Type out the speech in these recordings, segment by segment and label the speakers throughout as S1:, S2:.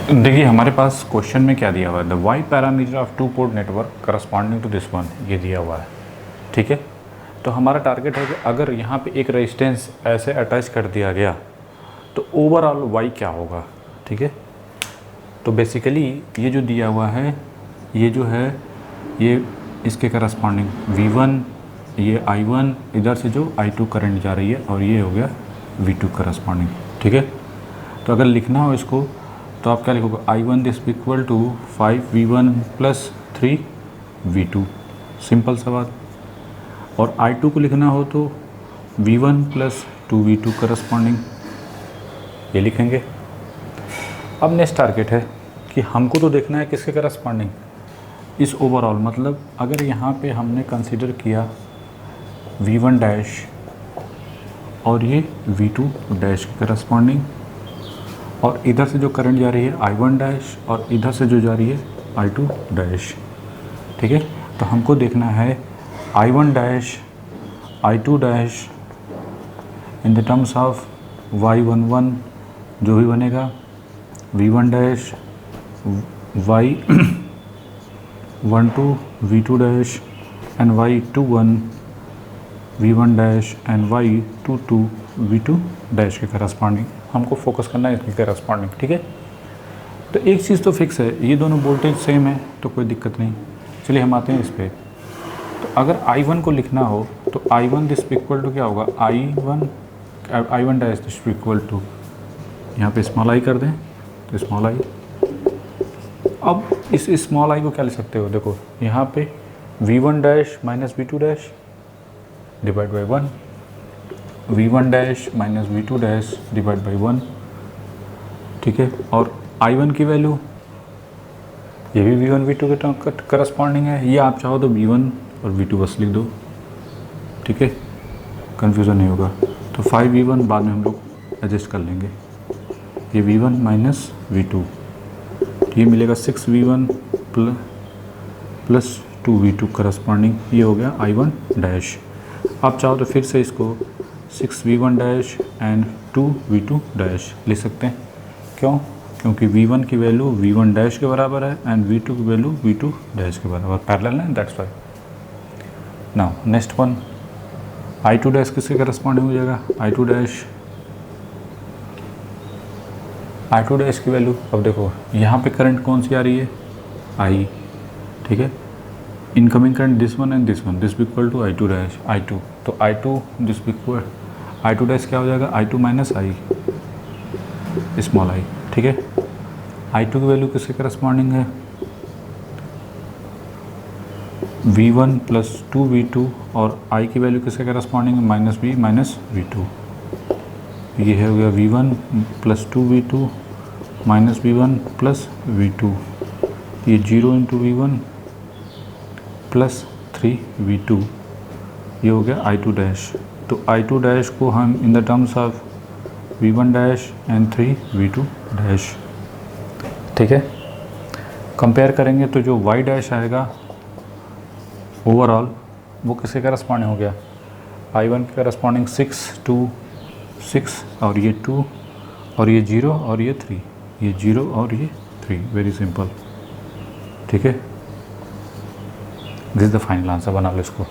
S1: देखिए हमारे पास क्वेश्चन में क्या दिया हुआ है, the Y parameter of two port network corresponding to this one, ये दिया हुआ है। ठीक है, तो हमारा टारगेट है कि अगर यहाँ पे एक रेजिस्टेंस ऐसे अटैच कर दिया गया तो ओवरऑल वाई क्या होगा। ठीक है, तो बेसिकली ये जो दिया हुआ है ये जो है ये इसके करस्पॉन्डिंग V1, ये I1, इधर से जो I2 करंट जा रही है और ये हो गया V2 करस्पॉन्डिंग। ठीक है, तो अगर लिखना हो इसको तो आप क्या लिखोगे, I1 this equal to 5V1 plus 3V2, simple सा बात। और I2 को लिखना हो तो V1 प्लस 2V2 करस्पॉन्डिंग, ये लिखेंगे। अब नेक्स्ट टारगेट है कि हमको तो देखना है किसके करस्पॉन्डिंग, इस ओवरऑल, मतलब अगर यहाँ पे हमने कंसीडर किया V1 डैश और ये V2 डैश के करस्पॉन्डिंग, और इधर से जो करंट जा रही है I1 डैश और इधर से जो जा रही है I2 डैश। ठीक है, तो हमको देखना है I1 dash I2 dash in the terms of Y11 जो भी बनेगा, V1 dash Y12 V2 dash and Y21 V1 dash and Y22 V2 dash के करस्पॉन्डिंग हमको फोकस करना है इसके करस्पॉन्डिंग। ठीक है, तो एक चीज़ तो फिक्स है, ये दोनों वोल्टेज सेम है तो कोई दिक्कत नहीं। चलिए हम आते हैं इस पर। तो अगर I1 को लिखना हो तो I1 दिस इक्वल टू क्या होगा, I1 dash this equal to, यहाँ पे स्मॉल आई कर दें तो स्मॉल आई। अब इस स्मॉल आई को क्या लिख सकते हो, देखो यहाँ पे V1 dash minus V2 dash divide by 1, V1 dash minus V2 dash divide by 1। ठीक है, और I1 की वैल्यू ये भी V1 V2 के करस्पॉन्डिंग है, ये आप चाहो तो V1 और V2 बस लिख दो। ठीक है, कन्फ्यूज़न नहीं होगा। तो 5V1 बाद में हम लोग एडजस्ट कर लेंगे, ये V1 माइनस V2, ये मिलेगा 6V1 प्लस 2V2 करस्पॉन्डिंग, ये हो गया I1 डैश। आप चाहो तो फिर से इसको 6V1 dash and 2V2 dash लिख सकते हैं। क्यों? क्योंकि V1 की वैल्यू V1 डैश के बराबर है एंड V2 की वैल्यू V2 डैश के बराबर, पैरेलल है, that's why. Now next one, I2 dash किसके करस्पॉन्डिंग हो जाएगा, I2 डैश की वैल्यू, अब देखो यहाँ पे करंट कौन सी आ रही है, I। ठीक है, incoming current this one and this one, this equal to I2 dash I2, तो I2 this equal I2 dash क्या हो जाएगा, I2 minus I small I। ठीक है, I2 की वैल्यू किसके करस्पॉन्डिंग है, V1 प्लस 2V2, और I की वैल्यू किसके करस्पॉन्डिंग है, माइनस V माइनस V2। ये है हो गया V1 plus 2V2 minus V1 plus V2, ये 0 इंटू V1 प्लस 3V2, ये हो गया I2 डैश। तो I2 डैश को हम in the terms of V1 dash and 3V2 dash, ठीक है, कंपेयर करेंगे तो जो Y डैश आएगा ओवरऑल वो किसके करस्पॉन्डिंग हो गया, I1 के करस्पॉन्डिंग 6 2 6, और ये 2 और ये 0 और ये 3, ये 0 और ये 3, वेरी सिंपल। ठीक है, this is the final answer, बना लो इसको।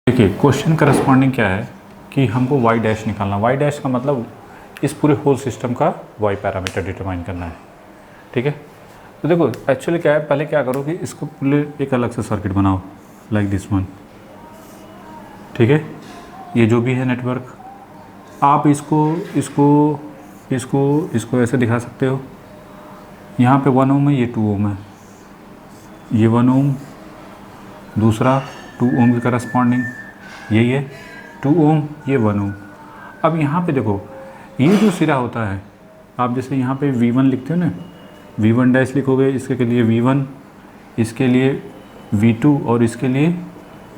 S1: देखिए क्वेश्चन करस्पॉन्डिंग क्या है कि हमको वाई डैश निकालना, वाई डैश का मतलब इस पूरे होल सिस्टम का वाई पैरामीटर डिटरमाइन करना है। ठीक है, तो देखो एक्चुअली क्या है, पहले क्या करो कि इसको पूरे एक अलग से सर्किट बनाओ लाइक दिस वन। ठीक है, ये जो भी है नेटवर्क, आप इसको ऐसे दिखा सकते हो, यहाँ पे 1 ओम है, ये 2 ओम है, ये 1 ओम, दूसरा 2 ओम के करस्पॉन्डिंग यही है 2 ओम, ये 1 ओम। अब यहाँ पे देखो ये जो सिरा होता है, आप जैसे यहाँ पे V1 लिखते हो ना, V1 डैश लिखोगे, इसके लिए V1, इसके लिए V2 और इसके लिए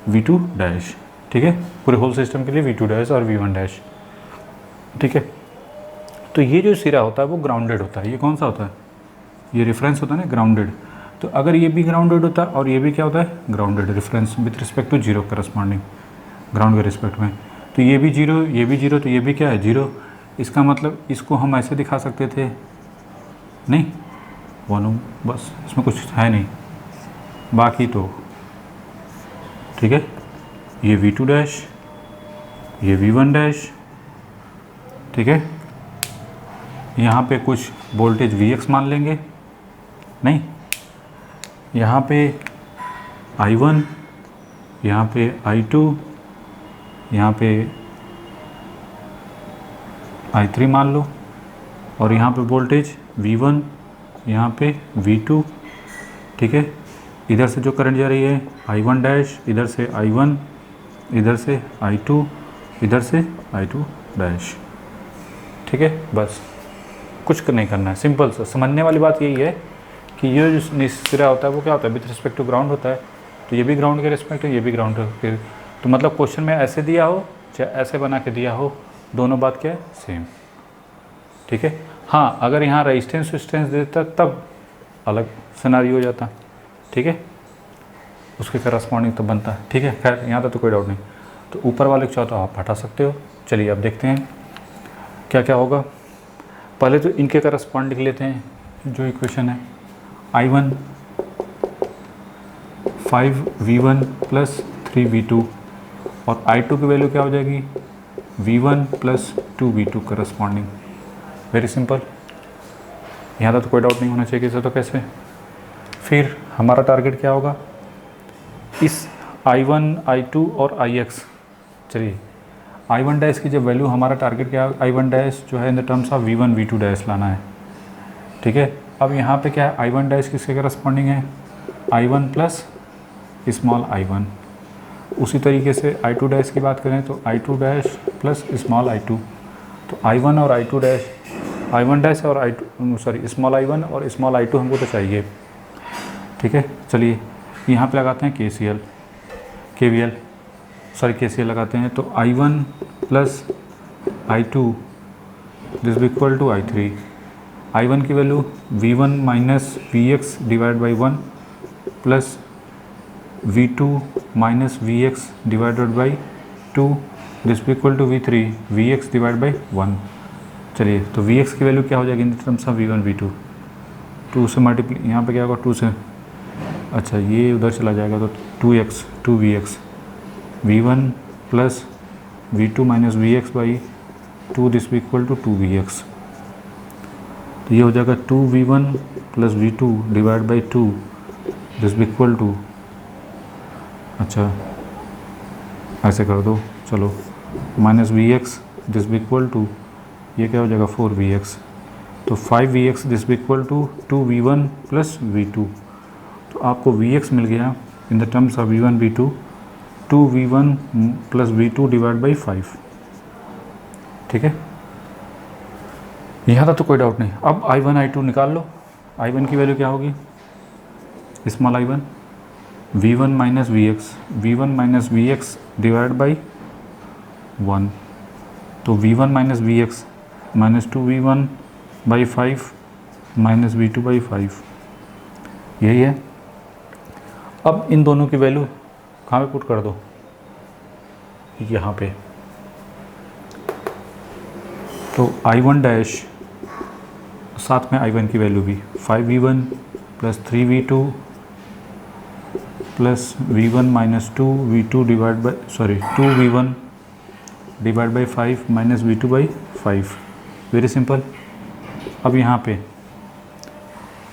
S1: V2 डैश। ठीक है, पूरे होल सिस्टम के लिए V2 डैश और V1 डैश। ठीक है, तो ये जो सिरा होता है वो ग्राउंडेड होता है। ये कौन सा होता है, ये रेफरेंस होता है ना, ग्राउंडेड। तो अगर ये भी ग्राउंडेड होता और ये भी क्या होता है, grounded, reference with respect to zero corresponding, ground के रिस्पेक्ट में, तो ये भी जीरो, ये भी जीरो, तो ये भी क्या है, जीरो। इसका मतलब इसको हम ऐसे दिखा सकते थे, नहीं 1 ओम, बस इसमें कुछ है नहीं, बाकी तो ठीक है। ये V2 डैश, ये V1 डैश, ठीक है। यहाँ पे कुछ वोल्टेज Vx मान लेंगे, नहीं, यहाँ पे I1, यहाँ पे I2, यहाँ पे I3 मान लो, और यहाँ पे वोल्टेज V1, यहाँ पे V2, ठीक है। इधर से जो करंट जा रही है I1 डैश, इधर से I1, इधर से I2, इधर से I2 डैश, ठीक है। बस कुछ नहीं करना है, सिंपल सा। समझने वाली बात यही है कि ये जो निचरा होता है वो क्या होता है, विथ रिस्पेक्ट टू ग्राउंड होता है, तो ये भी ग्राउंड के रिस्पेक्ट है, ये भी ग्राउंड के, तो मतलब क्वेश्चन में ऐसे दिया हो चाहे ऐसे बना के दिया हो, दोनों बात क्या है, सेम, ठीक है। हाँ, अगर यहाँ रेजिस्टेंस देता तब अलग सिनारी हो जाता, ठीक है, उसके करस्पॉन्डिंग तो बनता है, ठीक है। खैर यहाँ तक तो कोई डाउट नहीं। तो ऊपर वाले को चाहो तो आप हटा सकते हो। चलिए अब देखते हैं क्या क्या होगा। पहले तो इनके करस्पॉन्डिंग लेते हैं जो इक्वेशन है, I1 5V1 प्लस 3V2, और I2 की वैल्यू क्या हो जाएगी, V1 plus 2V2 corresponding. Very simple, यहाँ तक तो कोई डाउट नहीं होना चाहिए कि तो कैसे। फिर हमारा टारगेट क्या होगा, इस I1, I2 और Ix, चलिए I1 डैश की जब वैल्यू, हमारा टारगेट क्या है, I1 डैश जो है in the terms of V1 V2 dash लाना है, ठीक है। अब यहाँ पे क्या है, I1 डैश किसके करस्पॉन्डिंग है, I1 प्लस स्मॉल I1। उसी तरीके से I2 डैश की बात करें तो I2 dash plus small I2, तो I1 और I2 डैश, I1 डैश और I2 सॉरी स्मॉल I1 और स्मॉल I2 हमको तो चाहिए, ठीक है। चलिए यहाँ पे लगाते हैं KCL लगाते हैं, तो I1 plus I2 this equal to I3। I1 की value V1 minus Vx divide by 1 plus V2 minus Vx divided by 2 this equal to V3 Vx divide by 1। चलिए तो Vx की वैल्यू क्या हो जाएगी in terms of V1 V2, 2 से multiply, यहाँ पे क्या होगा 2 से, अच्छा ये उधर चला जाएगा तो 2x 2Vx, V1 plus V2 minus Vx by 2 this equal to 2Vx, तो ये हो जाएगा 2V1 plus V2 divide by 2 this equal to, अच्छा ऐसे कर दो, चलो minus Vx this equal to, ये क्या हो जाएगा 4Vx, तो 5Vx this equal to 2V1 plus V2, तो आपको Vx मिल गया in the terms of V1 V2 2V1 plus V2 divide by 5, ठीक है। यहाँ तक तो कोई डाउट नहीं। अब I1 I2 निकाल लो। I1 की वैल्यू क्या होगी, small I1 V1 minus Vx divide by 1, तो V1 minus Vx minus 2V1 by 5 minus V2 by 5, यही है। अब इन दोनों की वैल्यू कहाँ पे पुट कर दो, यहाँ पे, तो I1 डैश साथ में I1 की वैल्यू भी 5V1 plus 3V2 plus V1 minus 2V2 divide by 2V1 divide by 5 minus V2 by 5, very simple. अब यहाँ पे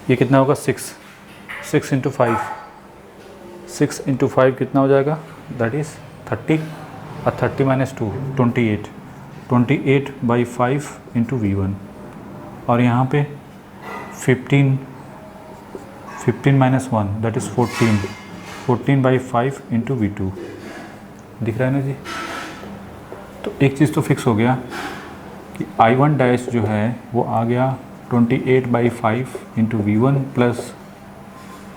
S1: ये कितना होगा 6 इंटू 5, 6 इंटू 5 कितना हो जाएगा, दैट इज़ 30, और 30 माइनस 2 28 बाई 5 इंटू V1, और यहाँ पे 15 minus 1 that is 14 by 5 into V2, दिख रहा है ना जी। तो एक चीज़ तो फिक्स हो गया कि I1 डैश जो है वो आ गया 28 by 5 into V1 plus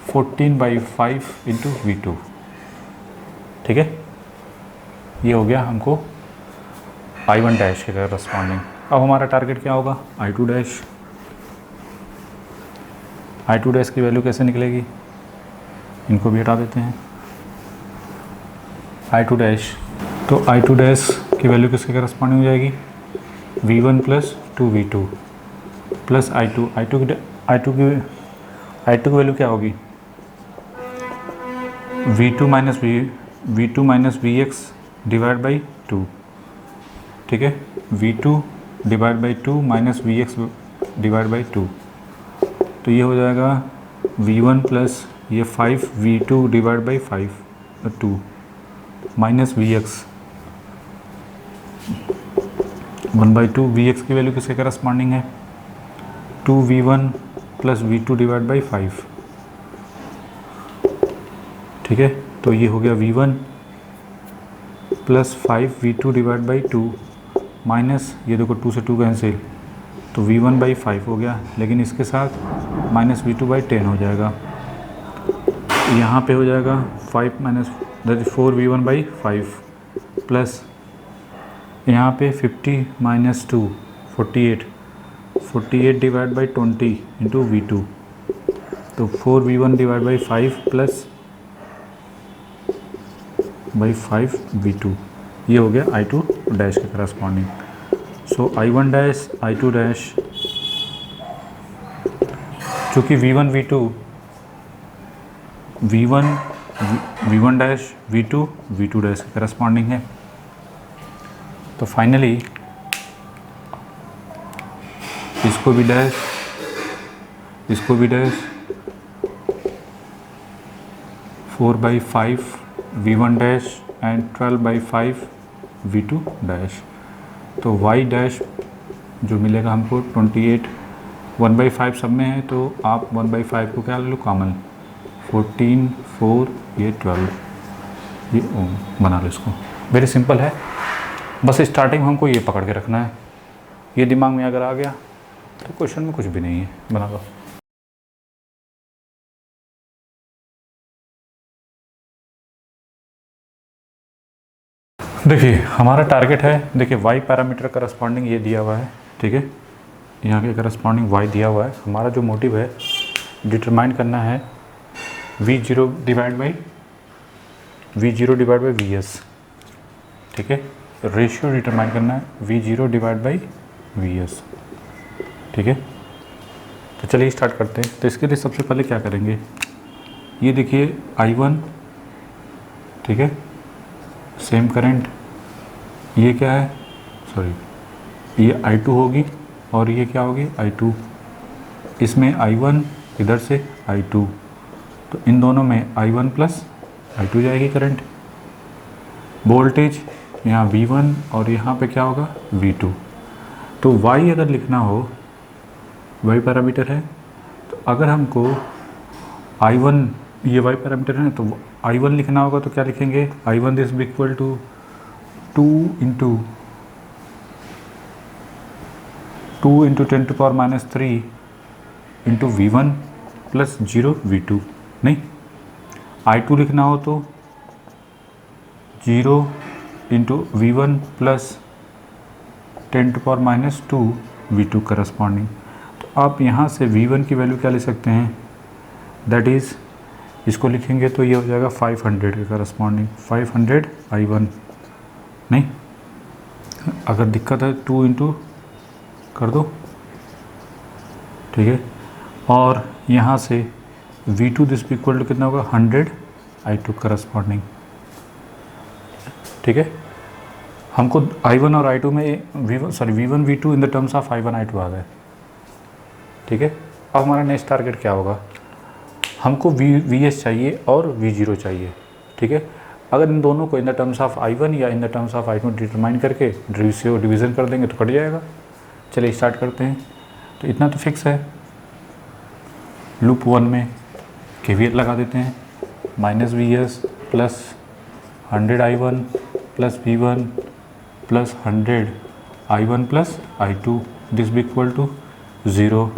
S1: 14 by 5 into V2, ठीक है। ये हो गया हमको I1 डैश के करस्पॉन्डिंग। अब हमारा टारगेट क्या होगा, I2 डैश की वैल्यू कैसे निकलेगी, इनको भी हटा देते हैं। I2 डैश, तो I2 डैश की वैल्यू किसके करस्पॉन्डिंग हो जाएगी, V1 plus 2V2 plus I2 की वैल्यू क्या होगी, V2 minus Vx divide by 2, ठीक है, V2 divide by 2 minus Vx divide by 2, तो ये हो जाएगा V1 प्लस ये 5 V2 divide by 2 minus Vx 1/2। Vx की वैल्यू किसके करस्पॉन्डिंग है, 2V1 plus V2 divide by 5, ठीक है, तो ये हो गया V1 plus 5V2 divide by 2 minus ये देखो 2 से 2 कैंसिल, तो V1/5 हो गया, लेकिन इसके साथ माइनस V2/10 हो जाएगा, यहाँ पे हो जाएगा 5 माइनस 4V1/5 प्लस यहाँ पे 50 minus 2 48 divide by 20 into V2, तो 4V1 divide by 5 plus by 5 V2, ये हो गया I2 डैश के करस्पॉन्डिंग। सो I1 डैश I2 डैश, चूँकि V1 डैश V2 डैश के करस्पॉन्डिंग है, तो फाइनली इसको भी डैश, इसको भी dash, 4/5 V1 dash and 12/5 V2 dash, तो Y डैश जो मिलेगा हमको 28, 1/5 सब में है, तो आप 1/5 को क्या ले लो कॉमन, 14 4 ये 12, ये बना लो इसको। वेरी सिंपल है, बस स्टार्टिंग में हमको ये पकड़ के रखना है, ये दिमाग में अगर आ गया तो क्वेश्चन में कुछ भी नहीं है, बना लो। देखिए हमारा टारगेट है, देखिए y पैरामीटर करस्पॉन्डिंग ये दिया हुआ है, ठीक है, यहाँ के करस्पॉन्डिंग y दिया हुआ है। हमारा जो मोटिव है डिटरमाइन करना है V0 डिवाइड बाई Vs, ठीक है, रेशियो डिटरमाइन करना है V0 डिवाइड बाई Vs, ठीक है। तो चलिए स्टार्ट करते हैं। तो इसके लिए सबसे पहले क्या करेंगे, ये देखिए I1, ठीक है, सेम करंट, ये क्या है, सॉरी ये I2 होगी और ये क्या होगी I2, इसमें I1 इधर से I2, तो इन दोनों में I1 प्लस I2 जाएगी करंट। वोल्टेज यहाँ V1 और यहाँ पे क्या होगा V2। तो Y अगर लिखना हो, Y पैरामीटर है, तो अगर हमको I1, ये Y पैरामीटर है तो I1 लिखना होगा, तो क्या लिखेंगे, I1 this be equal to 2 into 10⁻³ into V1 plus 0 V2, नहीं I2 लिखना हो तो 0 into V1 plus 10⁻² V2 corresponding. तो आप यहाँ से V1 की वैल्यू क्या ले सकते हैं, दैट इज़ इसको लिखेंगे तो ये हो जाएगा 500 के करस्पॉन्डिंग, 500 I1, नहीं अगर दिक्कत है 2 इंटू कर दो, ठीक है, और यहाँ से V2 दिस इक्वल टू कितना होगा 100 I2 करस्पॉन्डिंग, ठीक है। हमको I1 और I2 में V1 V2 in the terms of I1 I2 आ गए, ठीक है। अब हमारा नेक्स्ट टारगेट क्या होगा, हमको Vs चाहिए और V0 चाहिए, ठीक है। अगर इन दोनों को in the terms of I1 या in the terms of I2 determine करके डिवीज़न कर देंगे तो कट जाएगा। चलिए स्टार्ट करते हैं। तो इतना तो फिक्स है, लूप 1 में KVL लगा देते हैं, -Vs plus 100 I1 plus V1 plus 100 I1 plus I2 this be equal to 0।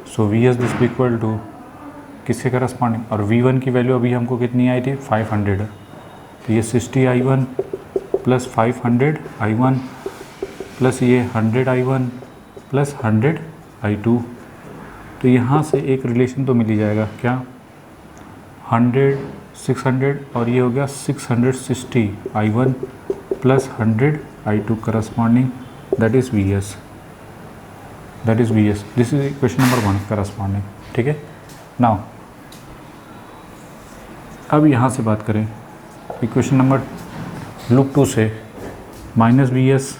S1: So Vs this be equal to किसके करस्पॉन्डिंग, और V1 की वैल्यू अभी हमको कितनी आई थी 500, तो ये 60 I1 प्लस 500 I1 प्लस ये 100 I1 प्लस 100 I2। तो यहाँ से एक रिलेशन तो मिल ही जाएगा, क्या 100 600 और ये हो गया 660 I1 plus 100 I2 corresponding that is VS, this is equation number 1 corresponding. ठीक है, नाउ अब यहाँ से बात करें इक्वेशन नंबर लूप 2 से माइनस VS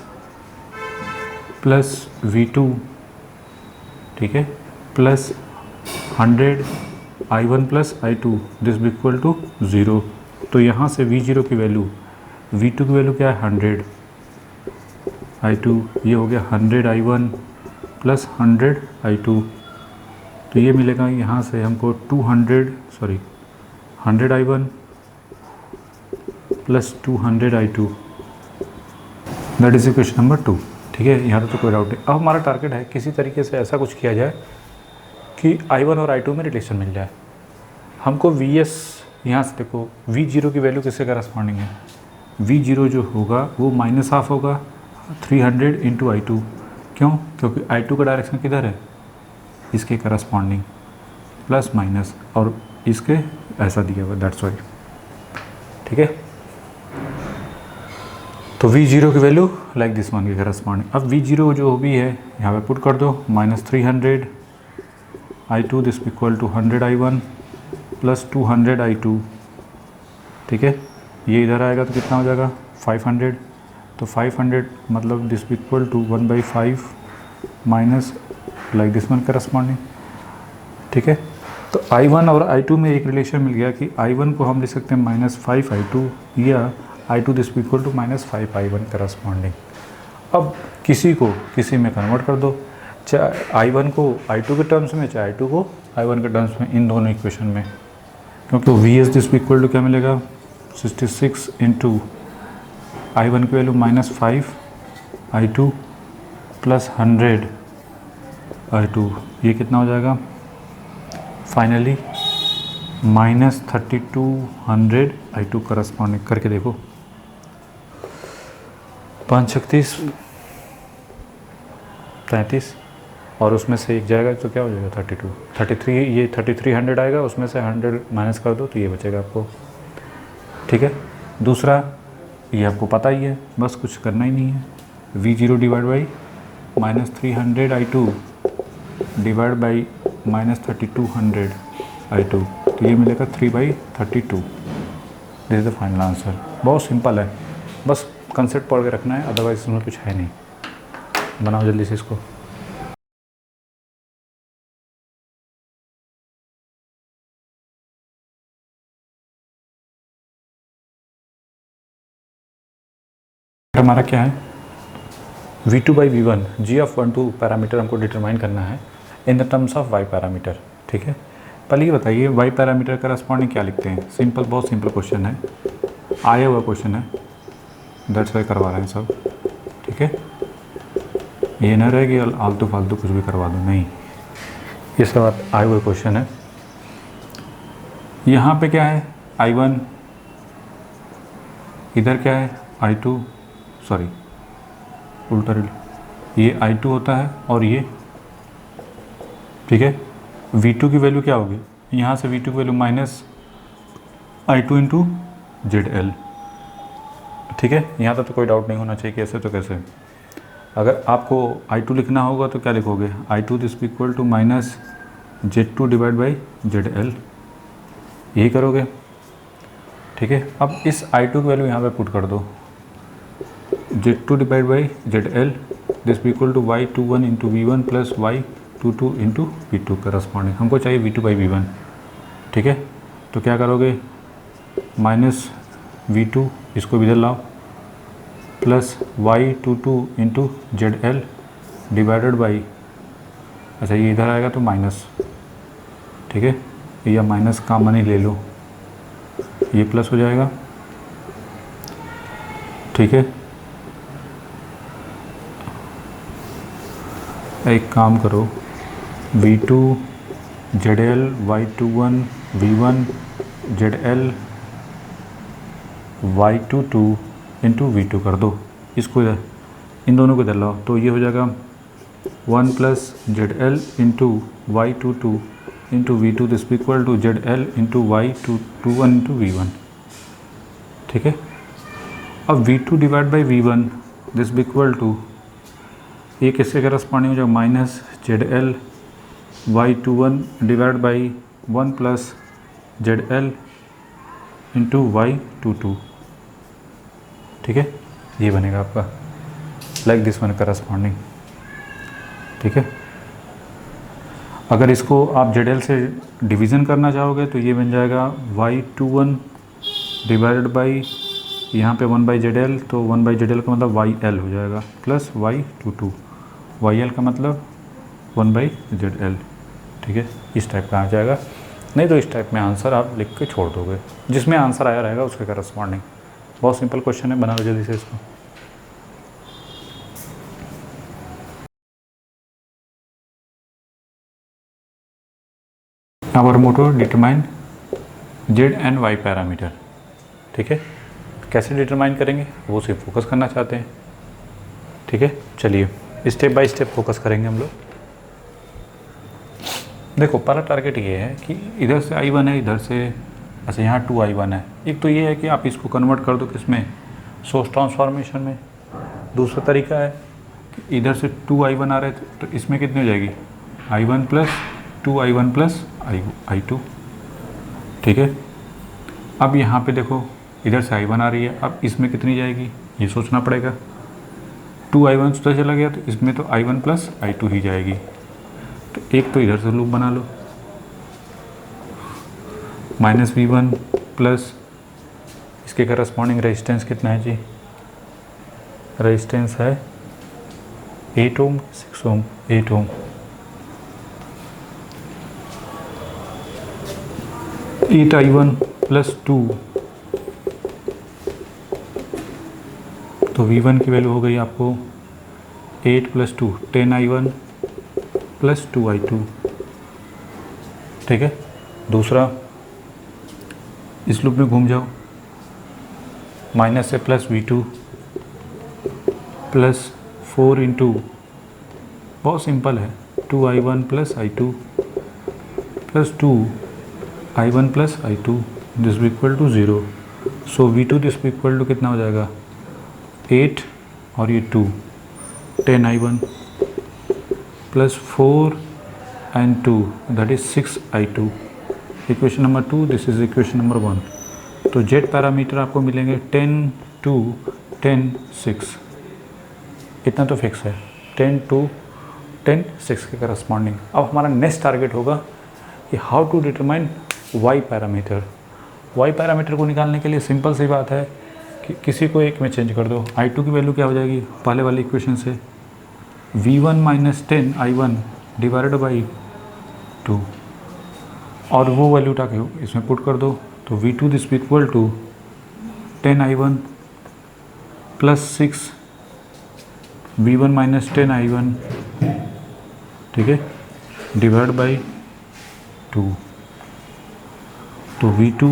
S1: प्लस V2, ठीक है, plus 100 I1 plus I2 this be equal to 0। तो यहाँ से V0 की वैल्यू, V2 की वैल्यू क्या है 100 I2, ये हो गया 100 I1 प्लस 100 I2। तो ये मिलेगा यहाँ से हमको 100 I1 plus 200 I2, that is equation number 2। ठीक है, यहाँ तो कोई डाउट नहीं। अब हमारा टारगेट है किसी तरीके से ऐसा कुछ किया जाए कि I1 और I2 में रिलेशन मिल जाए। हमको VS यहाँ से देखो, V0 की वैल्यू किससे करस्पॉन्डिंग है, V0 जो होगा वो -12 होगा 300 इंटू I2। क्यों? क्योंकि I2 का डायरेक्शन किधर है, इसके करस्पॉन्डिंग, प्लस माइनस, और इसके ऐसा दिया हुआ, दैट्स वाई। ठीक है, तो V0 की वैल्यू लाइक दिस वन की करस्पॉन्डिंग। अब V0 जो भी है यहाँ पे पुट कर दो, -300 I2 this equal to 100 I1 plus 200 I2। ठीक है, ये इधर आएगा तो कितना हो जाएगा 500, तो 500 मतलब this equal to 1/5 minus like this one corresponding. ठीक है, तो I1 और I2 में एक रिलेशन मिल गया कि I1 को हम लिख सकते हैं -5 I2 या I2 this equal to -5 I1 corresponding. अब किसी को किसी में कन्वर्ट कर दो, चाहे I1 को I2 के टर्म्स में, चाहे I2 को I1 के टर्म्स में, इन दोनों इक्वेशन में। क्योंकि VS दिस इक्वल टू क्या मिलेगा 66 इंटू I1 की वैल्यू -5 I2 प्लस 100 I2, ये कितना हो जाएगा फाइनली -3200 I2 करस्पॉन्डिंग। करके देखो, 5×36 33, और उसमें से एक जाएगा तो क्या हो जाएगा 33, ये 3300 आएगा, उसमें से 100 माइनस कर दो तो ये बचेगा आपको। ठीक है, दूसरा ये आपको पता ही है, बस कुछ करना ही नहीं है, V0 divide by -300 I2 divide by -3200 I2, तो ये मिलेगा 3/32। This is the final answer. बहुत सिंपल है, बस कंसेप्ट पढ़ के रखना है, अदरवाइज इसमें कुछ है नहीं। बनाओ जल्दी से इसको। हमारा क्या है, V2/V1 G(1,2) पैरामीटर हमको डिटरमाइन करना है in the terms of Y parameter. ठीक है, पहले ये बताइए Y पैरामीटर करस्पॉन्डिंग क्या लिखते हैं। सिंपल, बहुत सिंपल क्वेश्चन है, आया हुआ क्वेश्चन है, दैट्स वाई करवा रहे हैं सब। ठीक है, ये ना रहे कि आलतू फालतू कुछ भी करवा दो, नहीं, ये सब आए हुए क्वेश्चन है। यहाँ पे क्या है I1, इधर क्या है I2, सॉरी उल्टा, ये I2 होता है और ये, ठीक है, V2 की वैल्यू क्या होगी, यहाँ से V2 की वैल्यू -I2 इंटू ZL। ठीक है, यहाँ तक तो कोई डाउट नहीं होना चाहिए, कैसे तो कैसे। अगर आपको I2 लिखना होगा तो क्या लिखोगे, I2 this equal to -Z2 divide by ZL, यही करोगे। ठीक है, अब इस I2 की वैल्यू यहाँ पे पुट कर दो, Z2 divide by ZL this equal to Y21 into V1 plus Y22 into V2 corresponding. हमको चाहिए V2/V1। ठीक है, तो क्या करोगे, -V2 इसको इधर लाओ, plus Y22 into ZL divided by, अच्छा ये इधर आएगा तो माइनस, ठीक है, या माइनस कॉमन ही ले लो, ये प्लस हो जाएगा। ठीक है, एक काम करो, V2 ZL Y21 V1 ZL Y22 into V2 कर दो, इसको इधर, इन दोनों को इधर लाओ, तो ये हो जाएगा 1 plus ZL into Y22 into V two this equal to Z L into Y two one into V one. ठीक है, अब V two divide by V one this equal to ये किसके करस्पॉन्डिंग हो जाएगा, minus Z L Y two one divide by one plus Z L into Y two two. ठीक है, ये बनेगा आपका लाइक दिस वन करस्पॉन्डिंग। ठीक है, अगर इसको आप जेड एल से डिवीज़न करना चाहोगे तो ये बन जाएगा Y two one divided by यहाँ पे वन बाई जेड एल, तो वन बाई जेड एल का मतलब वाई एल हो जाएगा plus Y two two, Y L का मतलब वन बाई जेड एल। ठीक है, इस टाइप का आ जाएगा, नहीं तो इस टाइप में आंसर आप लिख के छोड़ दोगे, जिसमें आंसर आया रहेगा उसके करस्पॉन्डिंग। बहुत सिंपल क्वेश्चन है, बना लो जल्दी से इसको। Our motto determine Z and Y parameter. ठीक है, कैसे डिटरमाइन करेंगे वो सिर्फ फोकस करना चाहते हैं। ठीक है, चलिए स्टेप बाय स्टेप फोकस करेंगे हम लोग। देखो पहला टारगेट ये है कि इधर से I1 है, इधर से अच्छा यहाँ 2I1 है। एक तो ये है कि आप इसको कन्वर्ट कर दो किसमें, सोर्स ट्रांसफॉर्मेशन में। दूसरा तरीका है कि इधर से 2I1 आ रहे थे तो इसमें कितनी हो जाएगी, I1 plus 2I1 plus I2। ठीक है, अब यहाँ पे देखो इधर से I1 आ रही है, अब इसमें कितनी जाएगी ये सोचना पड़ेगा। 2I1 उधर चला गया तो इसमें तो I1 प्लस I2 ही जाएगी। तो एक तो इधर से लूप बना लो, माइनस V1 प्लस इसके करस्पॉन्डिंग रेजिस्टेंस कितना है जी, रेजिस्टेंस है 8 ओम 6 ओम 8 ओम। 8I1 प्लस 2, तो V1 की वैल्यू हो गई आपको 8 प्लस 2 10I1 प्लस 2I2। ठीक है, दूसरा इस लूप में घूम जाओ, माइनस से प्लस V2 प्लस 4 इंटू, बहुत सिंपल है, 2I1 plus I2 plus 2I1 plus I2 this equal to 0। So V2 this equal to कितना हो जाएगा 8 और ये 2 10I1 plus 4 and 2 that is 6I2। Equation number 2, this is equation number 1। तो Z parameter आपको मिलेंगे 10 2 10 6, इतना तो फिक्स है, 10 2 10 6 के करस्पॉन्डिंग। अब हमारा नेक्स्ट टारगेट होगा कि how to determine Y parameter. Y parameter को निकालने के लिए सिंपल सी बात है कि किसी को एक में चेंज कर दो। I2 की वैल्यू क्या हो जाएगी पहले वाली इक्वेशन से, V1 minus 10I1 divided by 2, और वो वैल्यू उठा के इसमें पुट कर दो, तो V2 this equal to 10I1 plus 6 V1 minus 10I1, ठीक है, डिवाइड बाई 2। तो V2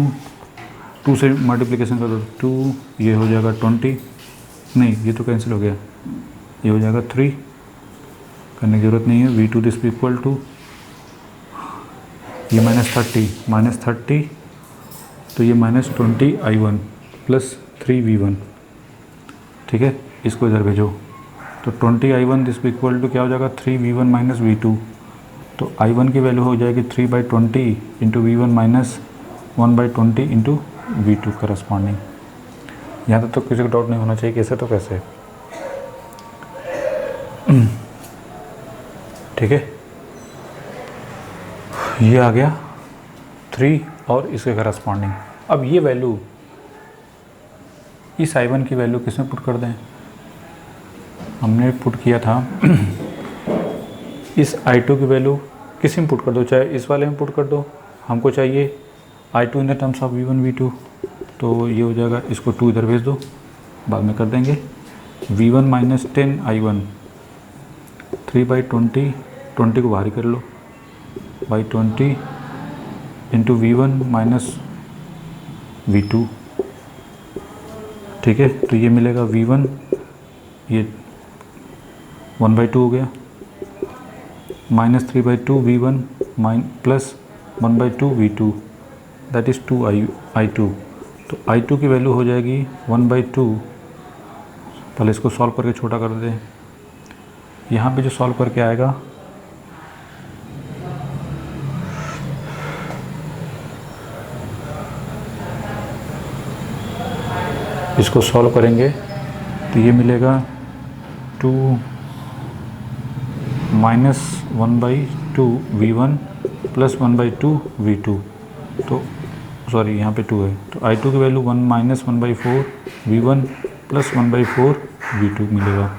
S1: 2 से मल्टीप्लिकेशन कर दो, 2 ये हो जाएगा 20, नहीं ये तो कैंसिल हो गया, ये हो जाएगा 3, करने की ज़रूरत नहीं है। V2 दिस इक्वल टू ये माइनस 30, तो ये माइनस 20I1 प्लस 3V1। ठीक है, इसको इधर भेजो, तो 20I1 दिस इक्वल टू क्या हो जाएगा 3V1 माइनस V2। तो I1 की वैल्यू हो जाएगी 3/20 into V1 minus 1/20 into V2 corresponding. यहाँ तक तो किसी को डाउट नहीं होना चाहिए, कैसे तो कैसे। ठीक है, ये आ गया 3 और इसके करस्पॉन्डिंग। अब ये वैल्यू, इस I1 की वैल्यू किसमें पुट कर दें, हमने पुट किया था इस I2 की वैल्यू किसी में पुट कर दो, चाहे इस वाले में पुट कर दो। हमको चाहिए I2 in the terms of V1 V2, तो ये हो जाएगा, इसको 2 इधर भेज दो, बाद में कर देंगे। V1 माइनस 10I1 3/20, 20 को बाहर कर लो, by 20 into V1 minus V2। ठीक है, तो ये मिलेगा V1, ये 1/2 हो गया, minus 3/2 V1 plus 1/2 V2 that is 2 I2। तो I2 की वैल्यू हो जाएगी 1/2, पहले इसको सॉल्व करके छोटा कर दें। यहाँ पे जो सॉल्व करके आएगा इसको सॉल्व करेंगे तो ये मिलेगा 2 माइनस 1/2 V1 प्लस 1/2 V2। तो सॉरी यहाँ पे 2 है, तो I2 की value 1 minus 1/4 V1 plus 1/4 V2 मिलेगा।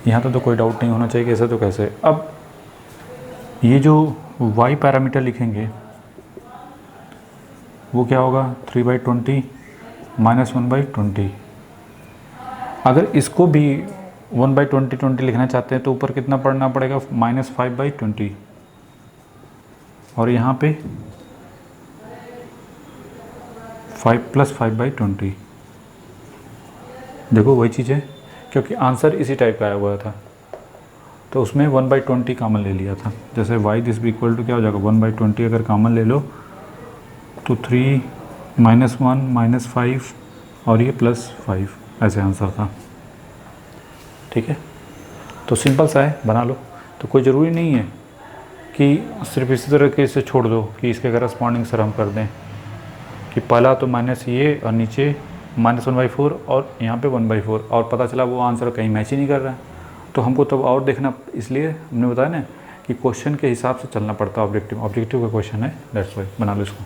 S1: यहाँ तो कोई डाउट नहीं होना चाहिए कि ऐसा तो कैसे। अब ये जो y पैरामीटर लिखेंगे वो क्या होगा, 3/20 माइनस 1/20। अगर इसको भी 1/20 लिखना चाहते हैं तो ऊपर कितना पढ़ना पड़ेगा, -5/20, और यहाँ पे 5 + 5/20। देखो वही चीज़ है, क्योंकि आंसर इसी टाइप का आया हुआ था तो उसमें 1/20 कॉमन ले लिया था। जैसे y दिस भी इक्वल टू क्या हो जाएगा, 1/20 अगर कॉमन ले लो तो 3 -1 -5 और ये +5 ऐसे आंसर था। ठीक है, तो सिंपल सा है, बना लो। तो कोई ज़रूरी नहीं है कि सिर्फ इसी तरह के इसे छोड़ दो कि इसके करस्पॉन्डिंग सर हम कर दें कि पहला तो माइनस ये और नीचे -1/4 और यहाँ पे 1/4, और पता चला वो आंसर कहीं मैच ही नहीं कर रहा है। तो हमको तब और देखना, इसलिए हमने बताया ना कि क्वेश्चन के हिसाब से चलना पड़ता है। ऑब्जेक्टिव का क्वेश्चन है, दैट्स वाई। बना लो इसको।